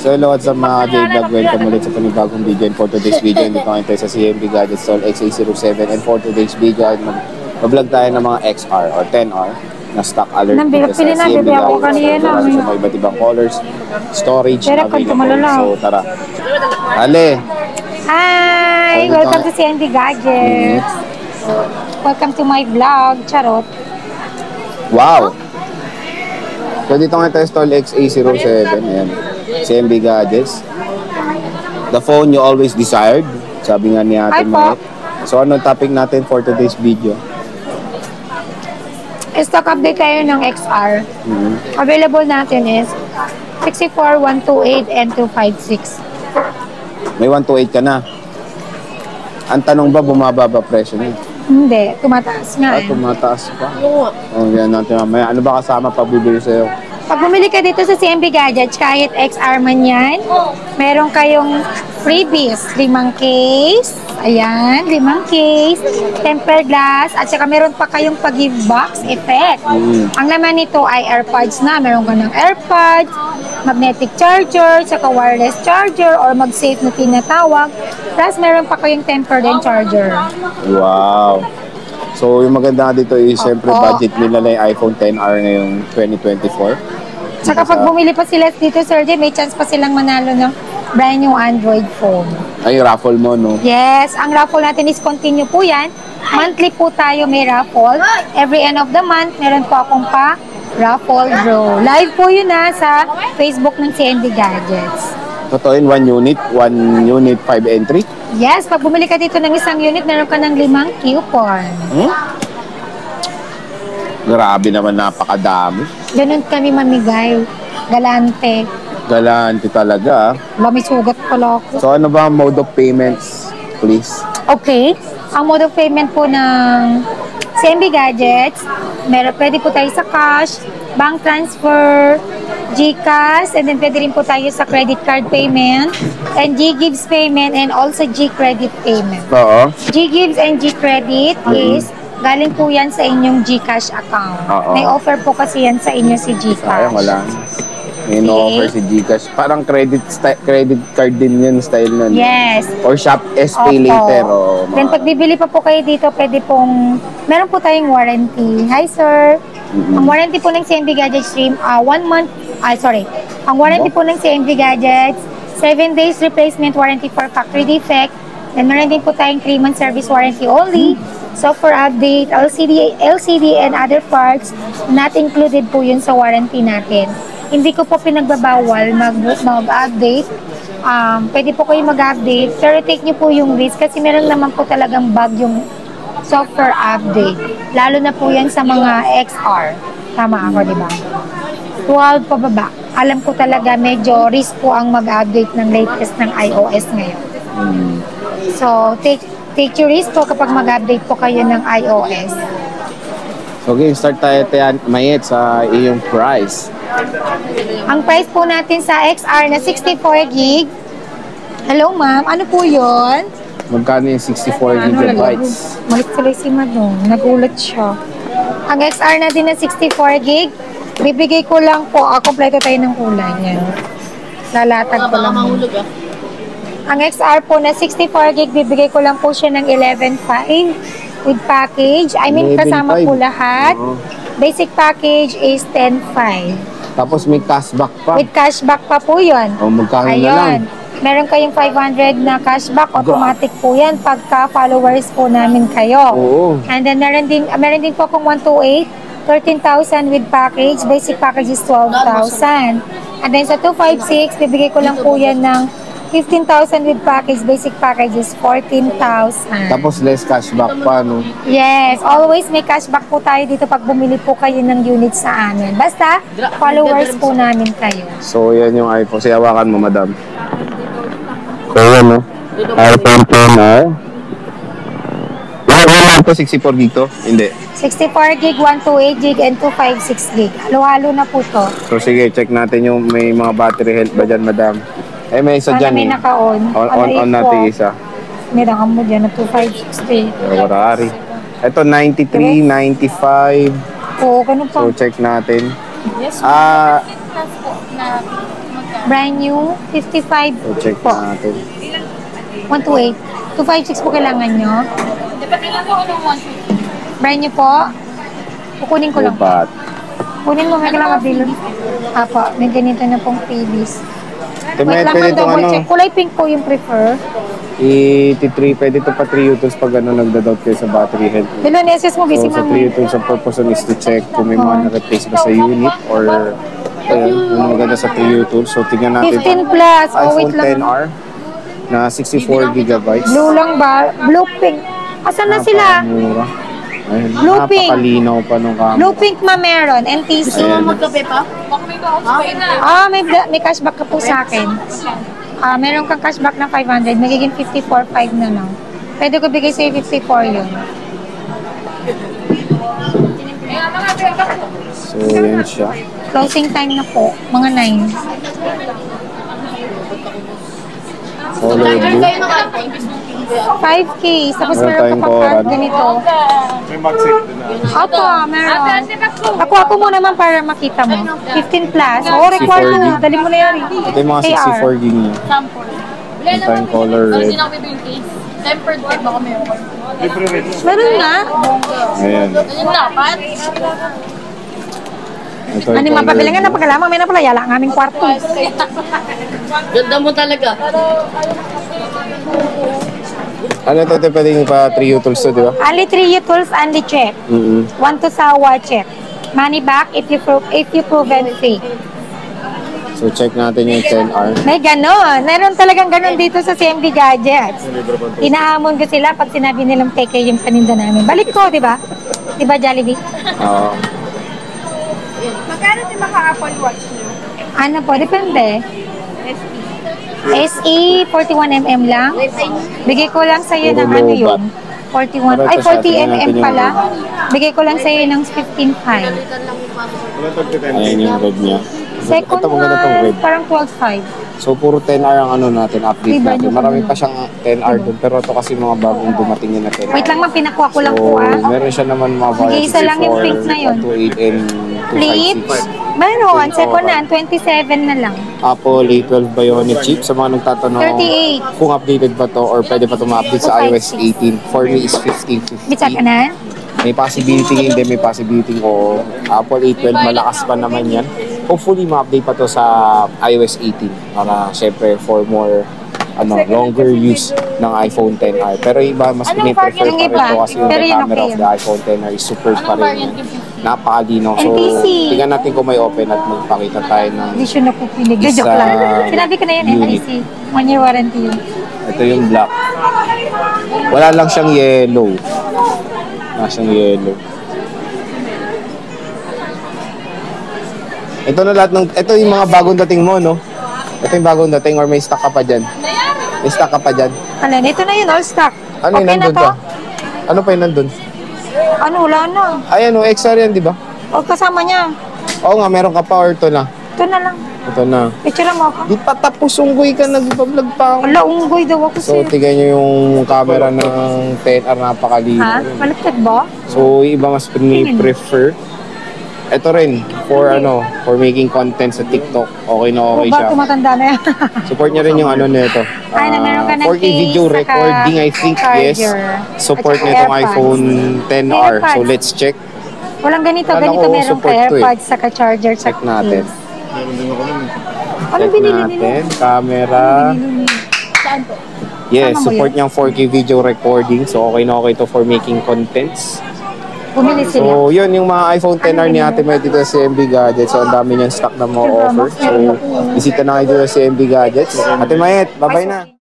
So hello, what's up mga J-Vlog? Welcome ulit sa panibagong video. And for today's video, dito ngayon tayo sa CMB Gadget Stall XA07. And for today's video, mag-vlog tayo ng mga XR or 10R na stock alert dito sa CMB Gadget Stall. So may iba't ibang colors, storage available. So tara. Ale! Hi! Welcome to CMB Gadgets. Welcome to my vlog. Charot. Wow! So dito nga tayo stall XA07. Ayan. CMB Gadgets. The phone you always desired. Sabi nga ni Ate Mayet. So anong topic natin for today's video? Stock update tayo ng XR. Available natin is 64, 128, and 256. May 128 ka na. Ang tanong ba, bumaba ba presyo niya? Hindi, tumataas nga. Tumataas pa. Yan natin mamaya. Ano ba kasama pag bibili sa'yo? Pag bumili ka dito sa CMB Gadgets, kahit XR man yan, meron kayong freebies. 5 case. Ayan, 5 case. Tempered glass. At saka meron pa kayong pag-give box effect. Ang laman nito ay AirPods na. Meron ka ng AirPods, magnetic charger, saka wireless charger, or mag-safe na tinatawag. Plus, meron pa kayong tempered and charger. Wow! So, yung maganda dito is, siyempre, budget nila na yung iPhone XR ngayong 2024. Saka pag bumili pa sila dito, Sir Jay, may chance pa silang manalo ng brand new Android phone. Ay, raffle mo, no? Yes, ang raffle natin is continue po yan. Monthly po tayo may raffle. Every end of the month, meron po akong raffle draw. Live po yun sa Facebook ng CMB Gadgets. Totoo yun, 1 unit, 5 entry? Yes, pag bumili ka dito ng isang unit, meron ka ng 5 coupon. Grabe naman, napakadami. Ganun kami mamigay. Galante. Galante talaga. Wala, may sugat pala ako. So ano ba ang mode of payments, please? Okay. Ang mode of payment po ng CMB Gadgets, pwede po tayo sa cash, bank transfer, GCash, and then pwede rin po tayo sa credit card payment, and G-Gives payment, and also G-Credit payment. Oo. G-Gives and G-Credit is galing po yan sa inyong GCash account. May offer po kasi yan sa inyo si GCash. Sayang, wala. May offer si GCash. Parang credit card din yun, style nun. Yes. Or Shop SPay later. Then pag bibili pa po kayo dito, pwede pong, meron po tayong warranty. Hi, sir. Ang warranty po ng CMB Gadgets Stream, 1 month, ang warranty po ng CMB Gadgets, 7 days replacement warranty for factory defect. Then meron din po tayong 3 month service warranty only. Software update, LCD and other parts, not included po yun sa warranty natin. Hindi ko po pinagbabawal mag-update. Pwede po kayo mag-update, pero take nyo po yung risk kasi meron naman po talagang bug yung software update. Lalo na po yan sa mga XR. Tama ako, di ba? 12 pababa. Alam ko talaga medyo risk po ang mag-update ng latest ng iOS ngayon. So, take your risk po kapag mag-update po kayo ng iOS. Okay, start tayo Mayet sa iyong price. Ang price po natin sa XR na 64 gig. Hello ma'am, ano po yun? Magkano yung 64 gigabytes? Malit tuloy si Madong, nagulat siya. Ang XR natin na 64 gig, bibigay ko lang po, kompleto tayo ng kulay. Yan. Lalatag ko lang. Ang XR po na 64 gig, bibigay ko lang po siya ng 11.5 with package. I mean, kasama po lahat. Basic package is 10.5. Tapos may cashback pa. With cashback pa po yun. Magkano na lang? Meron kayong 500 na cashback. Automatic po yan pagka followers po namin kayo. And then meron din po akong 128, 13,000 with package. Basic package is 12,000. And then sa 256, bibigay ko lang po yan ng 15,000 with package. Basic package is 14,000. Tapos less cashback pa, no? Yes. Always may cashback po tayo dito pag bumili po kayo ng unit sa amin. Basta, followers po namin kayo. So, yan yung iPhone. Hawakan mo, madam. So, yan, no? iPhone 10R. Lahat to 64 gig to? Hindi. 64 gig, 128 gig, and 256 gig. Halo-halo na po to. So, sige. Check natin yung may mga battery health ba dyan, madam? May isa dyan may naka-on. On natin isa. Meron mo dyan na 256. Warari. Ito, 93, 95. Oo, ganun pa. So, check natin. Yes, plus po na magkano? Brand new, 55 So, check po. natin. 128. 256 po kailangan nyo. Brand new po. Kukunin ko lang. Lupat. Kunin mo, may kailangan bilon. Apo, may ganito na pong freebies. Ito Wait may lang, pwede itong double ano, check. Kulay pink po yung prefer. pwede ito pa 3 utils pag ano, nagda-doubt kayo sa battery health. Bilon, SS mo, busy So, sa mama. 3 utils, ang purpose nun is to check kung may mga na-replace ba sa unit or ayun, yun maganda sa 3 utils. So, tingnan natin. 15 plus. Oh, iPhone wait lang. 10R na 64 gigabytes. Blue lang ba? Blue pink. Asan na sila? Napakamura. Ayun, Blue pink. napakalinaw pa nung camera. Blue pink ma meron. NTC. Ayan. Magkape pa? May cashback ka po sa akin. Meron kang cashback na 500. Magiging 54.5 na lang. Pwede ko bigay sa'yo 54 yun. So, yan siya. Closing time na po. Mga 9. Color blue. 5K. Tapos Meron meron ka tayong pa card Coran. ganito. May mag-save din na. Opo, meron. Ako mo naman para makita mo. 15 plus. Oo, required 64 mo. gig. Dali mo na yan. Ito yung mga 64 gig niya. Sample. Meron tayong color Ano red. sinabi ko yung case? Tempered red baka meron. Libre rin. Meron na. Ayan. Ganyan dapat. Ito Ano yung yung mapabilangan na blue. pagkalamang may napalaya ang aming kwarto. Ganda mo talaga. Ano ito pwedeng pa 3 utils to, di ba? Only 3 tools, only check. 1 to sawa check. Money back if you proven fake. So, check natin yung 10R. May ganon. Meron talagang ganon dito sa CMB Gadgets. Inahamon ko sila pag sinabi nilang take yung paninda namin. Balik ko, di ba? Di ba, Jollibee? Oo. Magkano din maka-Apple Watch niyo? Ano po, depende. SE, 41mm lang. Bigay ko lang sa'yo ng Puro ano low yun. 41, ay 40mm pala. Bigay ko lang sa'yo ng 15.5. Ayan yung red niya. Second Ito, maganda tong one, red. parang 12.5. So, puro 10R ang ano natin, update Diba, natin. yung Marami ano? pa siyang 10R doon, pero ito kasi mga bagong dumating yun na 10R. Wait lang, pinakuha ko lang So, po meron siya naman mga Nag-iisa lang yung pink na yun. 128 and Flip. 256. Meron, second hand, 27 na lang. Apple A12 Bionic chip. Sa mga nagtatanong 38. kung updated ba to or pwede pa ito ma-update sa iOS 18. For me is 1550. Bitsa ka na? May possibility hindi, may possibility ko. Apple A12, malakas pa naman yan. Hopefully, ma-update pa to sa iOS 18 para syempre for more longer use ng iPhone XR. Pero iba, mas Anong piniprefer variant pa rin iba? to kasi yung Pero yun camera okay of yun. the iPhone XR is super pa Anong rin. variant yung Napakalinaw. So, NTC. tingnan natin kung may open at magpakita tayo ng Hindi siya napupinig. Isa Joke lang. Sinabi ko na yun, unit. NTC. 1 year warranty yun. ito yung black. Wala lang siyang yellow. Wala siyang yellow. Ito na lahat ng, ito yung mga bagong dating mo, no? Ito yung bagong dating or may stock ka pa dyan? May stock ka pa dyan? Alin, ito na yun, all stock. Ano yung Okay na nandun to? pa? Ano pa yung nandun? Ano, wala na. Ay, ano, XR yan, di ba? O kasama niya. Oo nga, meron ka pa or ito na? Ito na lang. Ito na. Picture mo ako. Di pa tapos, unggoy ka, nagpa-vlog pa ako. Wala, unggoy daw ako So, sa'yo. tignan nyo yung camera ng 10R, napakalino. Ha? Malapit ba? So, yung iba mas prefer. Ito rin, for making content sa TikTok. Okay na okay O ba, siya. tumatanda na yan. Support niya rin yung nito. Ay, na meron ka ng 4K case, video saka recording, I think, yes. charger. Support At saka nitong AirPods. iPhone May 10R. So, AirPods. let's check. Walang ganito, Kala ganito ko, meron ka support to eh. AirPods, saka charger, Check saka natin. case. Meron din ako nun. Anong Check binili nila? natin. Camera. Saan po? Yes, Tama mo support niyang 4K video recording. So, okay na okay to for making contents. Bumili sila. So, yun yung mga iPhone 10R ni Ate May dito sa CMB Gadgets. So, ang dami niyang stock na mga offer. So, bisita na kayo dito sa CMB Gadgets. Ate Mayet, bye-bye na.